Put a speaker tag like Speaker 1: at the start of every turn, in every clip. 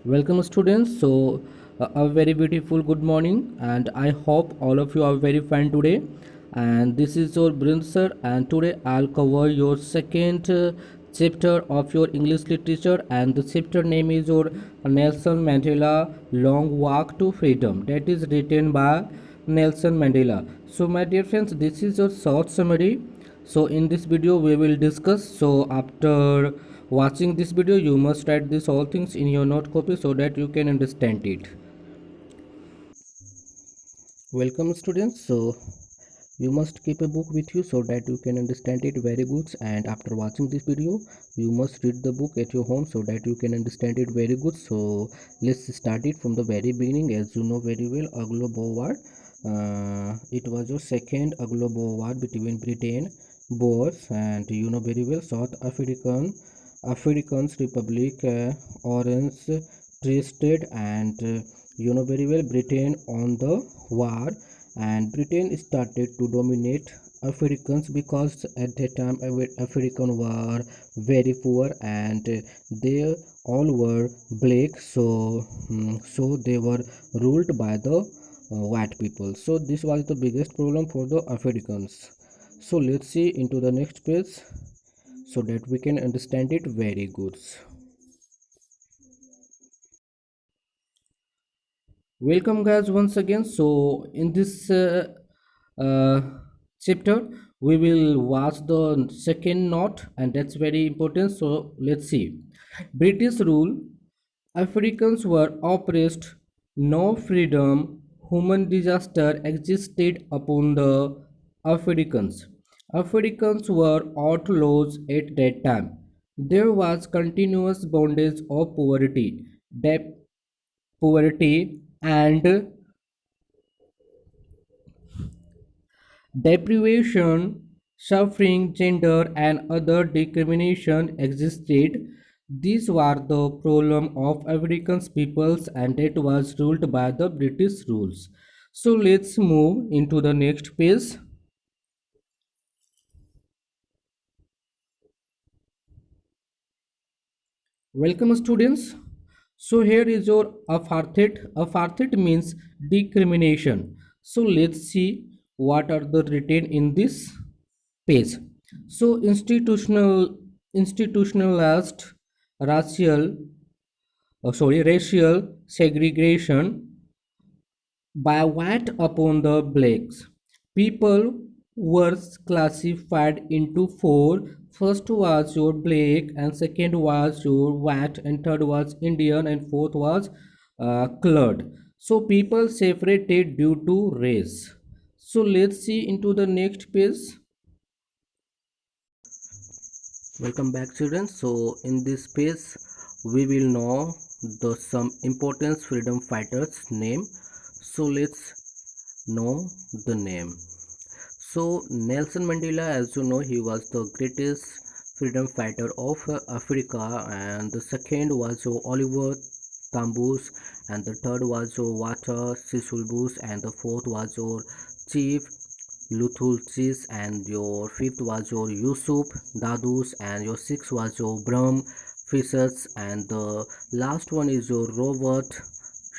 Speaker 1: Welcome, students. A very beautiful good morning, and I hope all of you are very fine today. And this is your Brind sir, and today I'll cover your second chapter of your English literature, and the chapter name is your Nelson Mandela Long Walk to Freedom. That is written by Nelson Mandela. So, my dear friends, this is your short summary. So in this video we will discuss. So after watching this video you must write these all things in your note copy so that you can understand it. Welcome, students. So you must keep a book with you so that you can understand it very good, and after watching this video you must read the book at your home so that you can understand it very good. So let's start it from the very beginning. As you know very well, Anglo Boer War, it was your second Anglo Boer War between Britain, Boers, and you know very well South Africans Republic, Orange Free State, and you know very well Britain on the war. And Britain started to dominate Africans because at that time Africans were very poor, and they all were black. So they were ruled by the white people. So this was the biggest problem for the Africans. So let's see into the next page so that we can understand it very good. Welcome, guys, once again. So in this uh, chapter we will watch the second note, and that's very important. So let's see. British rule, Africans were oppressed, no freedom, human disaster existed upon the Africans. Africans were outlaws at that time. There was continuous bondage of poverty and deprivation, suffering, gender, and other discrimination existed. These were the problem of African peoples, and it was ruled by the British rules. So let's move into the next page. Welcome, students. So here is your apartheid. Apartheid means discrimination. So let's see what are the written in this page. So institutionalized racial segregation by white upon the blacks. People were classified into four. First was your black, and second was your white, and third was Indian, and fourth was colored. So people separated due to race. So let's see into the next page. Welcome back, children. So in this page we will know the some important freedom fighters name. So let's know the name. So Nelson Mandela, as you know, he was the greatest freedom fighter of Africa, and the second was Oliver Tambus, and the third was Walter Sisulu, and the fourth was your Chief Lutulcis, and your fifth was your Yusuf Dadus, and your sixth was your Bram Fishers, and the last one is your Robert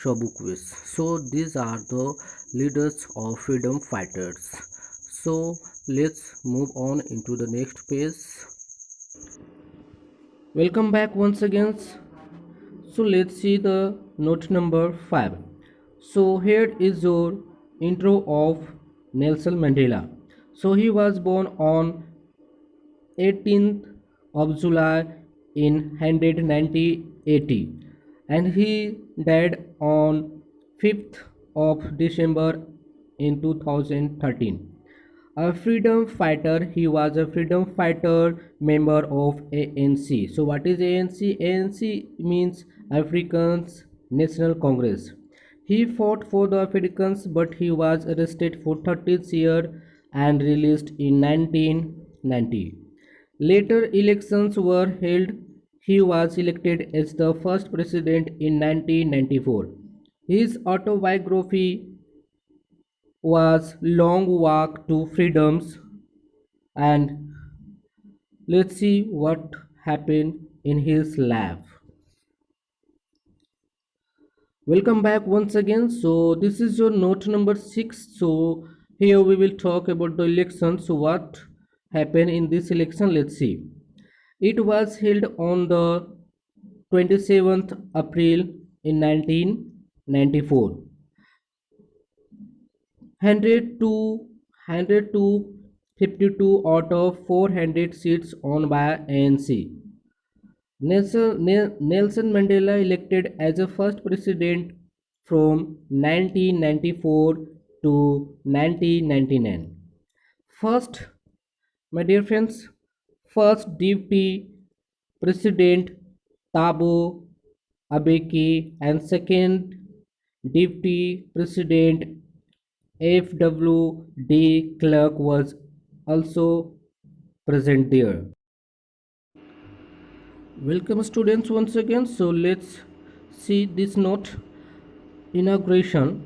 Speaker 1: Shobuquist. So these are the leaders of freedom fighters. So let's move on into the next page. Welcome back once again. So let's see the note number 5. So here is your intro of Nelson Mandela. So he was born on 18th of July in 1980, and he died on 5th of December in 2013. A freedom fighter, he was a freedom fighter member of ANC. So what is ANC? ANC means Africans National Congress. He fought for the Africans, but he was arrested for 30 years and released in 1990. Later elections were held. He was elected as the first president in 1994. His autobiography was Long Walk to Freedoms, and let's see what happened in his life. Welcome back once again. So this is your note number 6. So here we will talk about the election. So what happened in this election? Let's see. It was held on the 27th April in 1994. 100 to 52 out of 400 seats won by ANC. Nelson Mandela elected as the first president from 1994 to 1999. First, my dear friends, first deputy president Thabo Mbeki and second deputy president F.W. de Klerk was also present there. Welcome students once again. So let's see this note. Inauguration.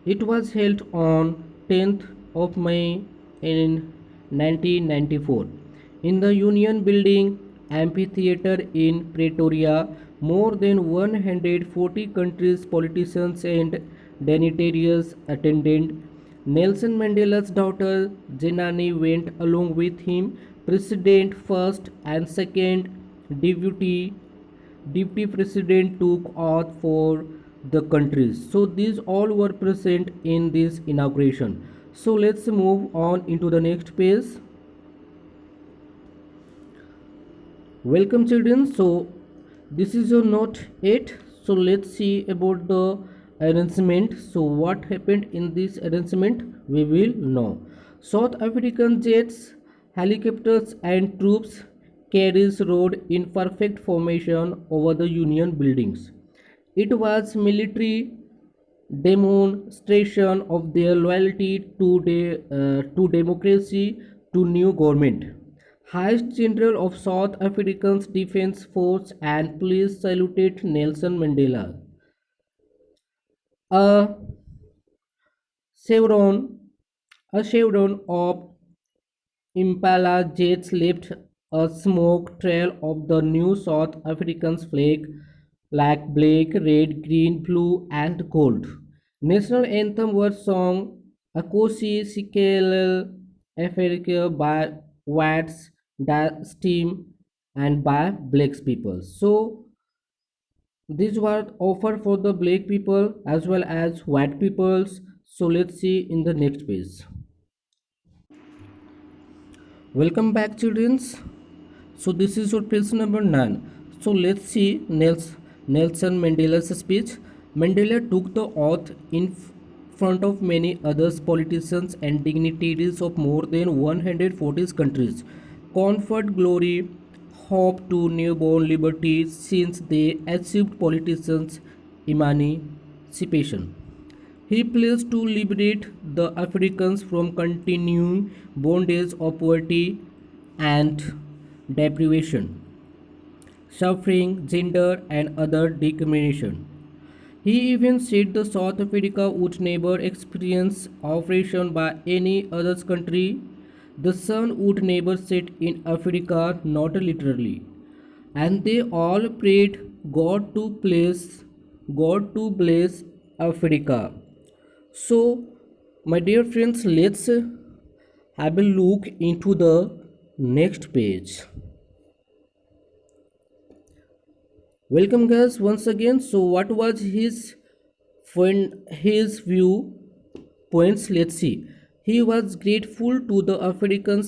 Speaker 1: It was held on 10th of May in 1994 in the Union Building Amphitheatre in Pretoria. More than 140 countries, politicians and dignitaries attended. Nelson Mandela's daughter Zenani went along with him. President first and second deputy president took oath for the countries. So these all were present in this inauguration. So let's move on into the next page. Welcome children. So this is your note 8. So let's see about the arrangement. So what happened in this arrangement we will know. South African jets, helicopters and troops carriers rode in perfect formation over the Union buildings. It was military demonstration of their loyalty to democracy, to new government. Highest General of South Africa's Defence Force and Police saluted Nelson Mandela. A chevron, a chevron of Impala jets left a smoke trail of the new South African flag like black, red, green, blue, and gold. National anthem was sung Akosi Sikelel Africa by whites, steam, and by black people. So these were offered for the black people as well as white peoples. So let's see in the next page. Welcome back children. So this is your page number 9. So let's see Nelson Mandela's speech. Mandela took the oath in front of many other politicians and dignitaries of more than 140 countries. Conferred glory, hope to newborn liberty since they achieved politicians' emancipation. He pledged to liberate the Africans from continuing bondage of poverty and deprivation, suffering, gender, and other discrimination. He even said the South Africa would never experience oppression by any other country. The sun would never set in Africa, not literally. And they all prayed God to bless Africa. So, my dear friends, let's have a look into the next page. Welcome guys once again. So what was his view points? Let's see. He was grateful to the African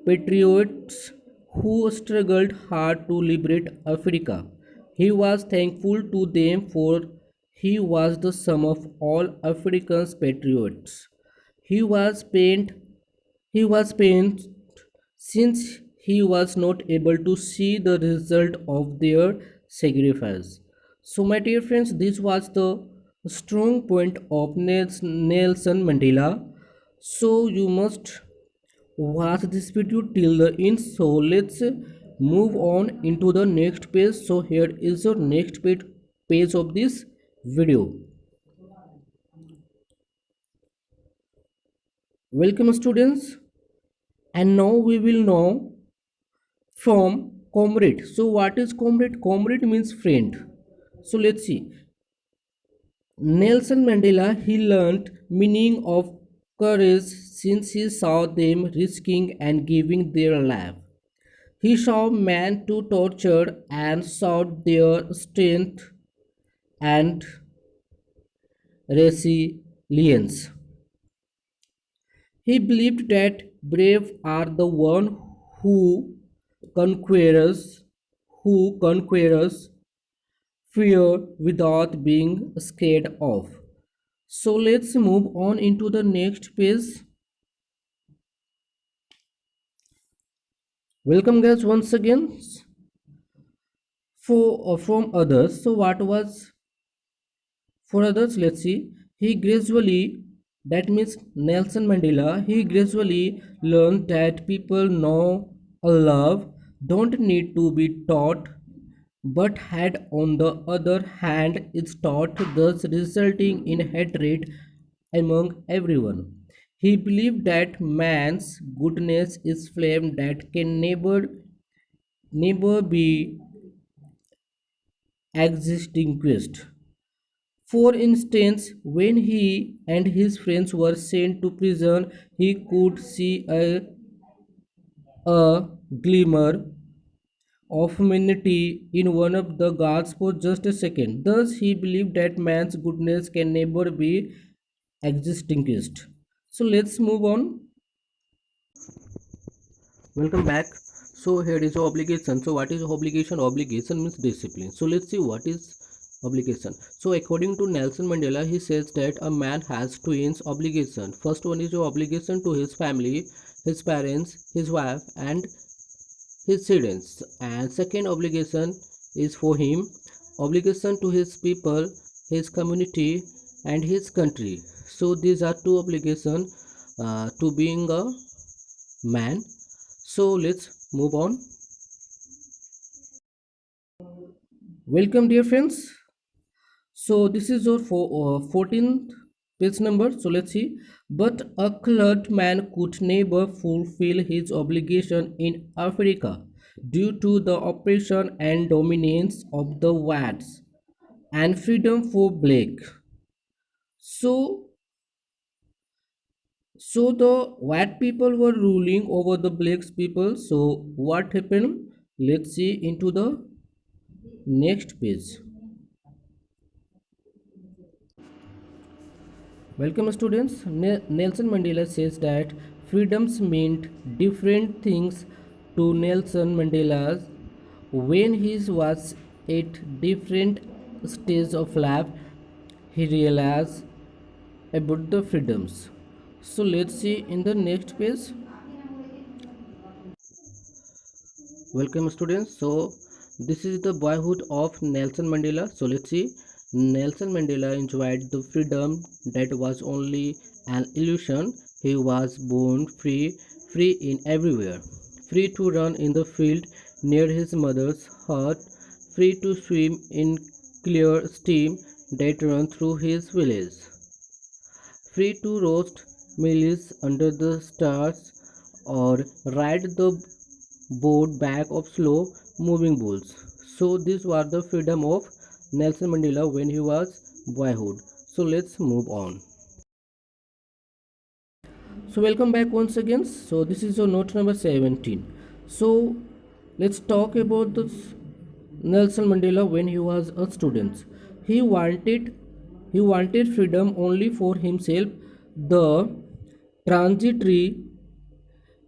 Speaker 1: patriots who struggled hard to liberate Africa. He was thankful to them for he was the sum of all African patriots. He was pained he was pained since he was not able to see the result of their sacrifice. So, my dear friends, this was the strong point of Nelson Mandela. So, you must watch this video till the end. So, let's move on into the next page. So, here is the next page of this video. Welcome, students. And now we will know from comrade. So what is comrade? Comrade means friend. So let's see. Nelson Mandela he learned meaning of courage since he saw them risking and giving their life. He saw men to torture and saw their strength and resilience. He believed that brave are the one who conquers who conquers fear without being scared of. So let's move on into the next page. Welcome guys once again for from others. So what was for others? Let's see. He gradually, that means Nelson Mandela, he gradually learned that people know a love don't need to be taught, but had on the other hand is taught, thus resulting in hatred among everyone. He believed that man's goodness is flame that can never be extinguished. For instance, when he and his friends were sent to prison, he could see a glimmer of humanity in one of the guards for just a second. Thus, he believed that man's goodness can never be extinguished. So, let's move on. Welcome back. So, here is obligation. So, what is obligation? Obligation means discipline. So, let's see what is obligation. So, according to Nelson Mandela, he says that a man has twins obligation. First one is your obligation to his family, his parents, his wife, and his students, and second obligation is for him obligation to his people, his community, and his country. So these are two obligations to being a man. So let's move on. Welcome dear friends. So this is your 14th page number. So let's see. But a colored man could never fulfill his obligation in Africa due to the oppression and dominance of the whites and freedom for black. So the white people were ruling over the black people. So what happened? Let's see into the next page. Welcome students. Nelson Mandela says that freedoms meant different things to Nelson Mandela when he was at different stages of life. He realized about the freedoms. So let's see in the next page. Welcome students. So this is the boyhood of Nelson Mandela. So let's see. Nelson Mandela enjoyed the freedom that was only an illusion. He was born free in everywhere, free to run in the field near his mother's hut, free to swim in clear stream that ran through his village, free to roast meals under the stars or ride the boat back of slow moving bulls. So this was the freedom of Nelson Mandela when he was boyhood. So let's move on. So welcome back once again. So this is your note number 17. So let's talk about this Nelson Mandela when he was a student. He wanted freedom only for himself, the transitory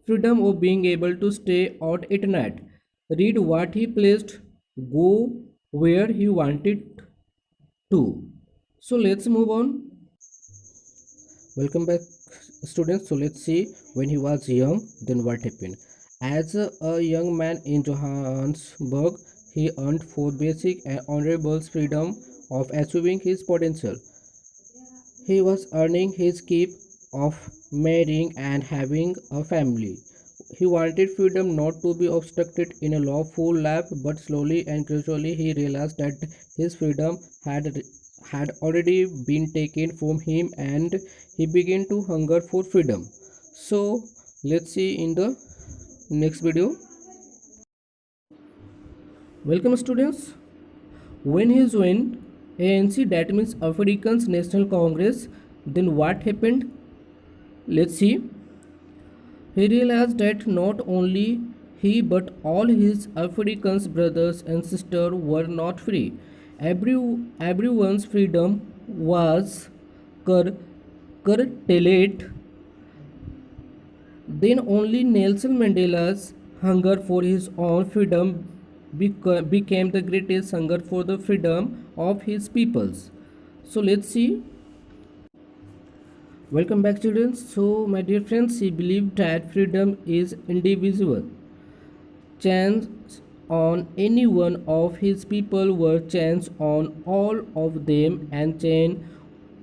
Speaker 1: freedom of being able to stay out at night, read what he pleased, go where he wanted to. So let's move on. Welcome back students. So let's see when he was young then what happened. As a young man in Johannesburg, he earned for basic and honorable freedom of achieving his potential. He was earning his keep of marrying and having a family. He wanted freedom not to be obstructed in a lawful life, but slowly and gradually he realized that his freedom had already been taken from him and he began to hunger for freedom. So let's see in the next video. Welcome students. When he joined ANC, that means Africans National Congress. Then what happened? Let's see. He realized that not only he but all his African brothers and sisters were not free. Everyone's freedom was cur- curtailed. Then only Nelson Mandela's hunger for his own freedom became the greatest hunger for the freedom of his peoples. So let's see. Welcome back, students. So my dear friends, he believed that freedom is indivisible. Chance on any one of his people were chance on all of them, and chain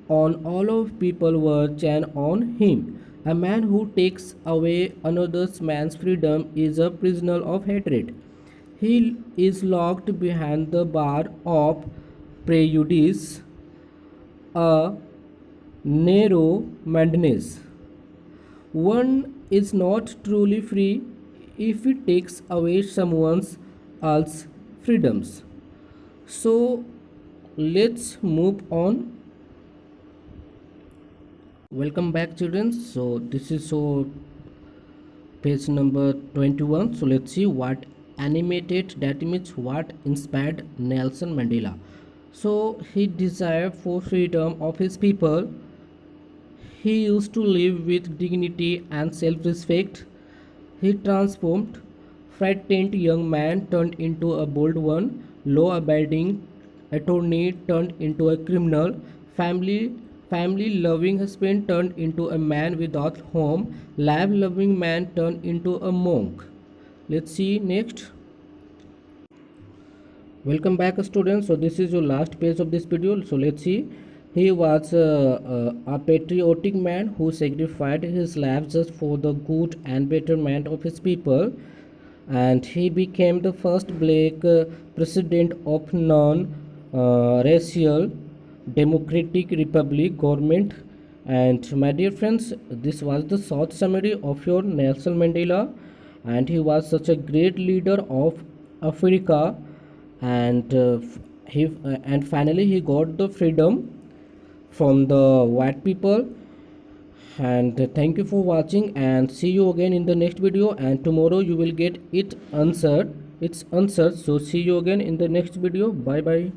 Speaker 1: on all of people were chain on him. A man who takes away another man's freedom is a prisoner of hatred. He is locked behind the bar of prejudice, a narrow madness. One is not truly free if he takes away someone else's freedoms. So let's move on. Welcome back, children. So this is page number 21. So let's see what animated, that means what inspired Nelson Mandela. So he desired for freedom of his people. He used to live with dignity and self-respect. He transformed frightened young man turned into a bold one, law-abiding attorney turned into a criminal, family loving husband turned into a man without home, lab loving man turned into a monk. Let's see next. Welcome back, students. So this is your last page of this video. So let's see. He was a patriotic man who sacrificed his life just for the good and betterment of his people, and he became the first black president of non-racial democratic republic government. And my dear friends, this was the short summary of your Nelson Mandela, and he was such a great leader of Africa, and and finally he got the freedom from the white people. And thank you for watching, and see you again in the next video, and tomorrow you will get its answer. So see you again in the next video. Bye bye.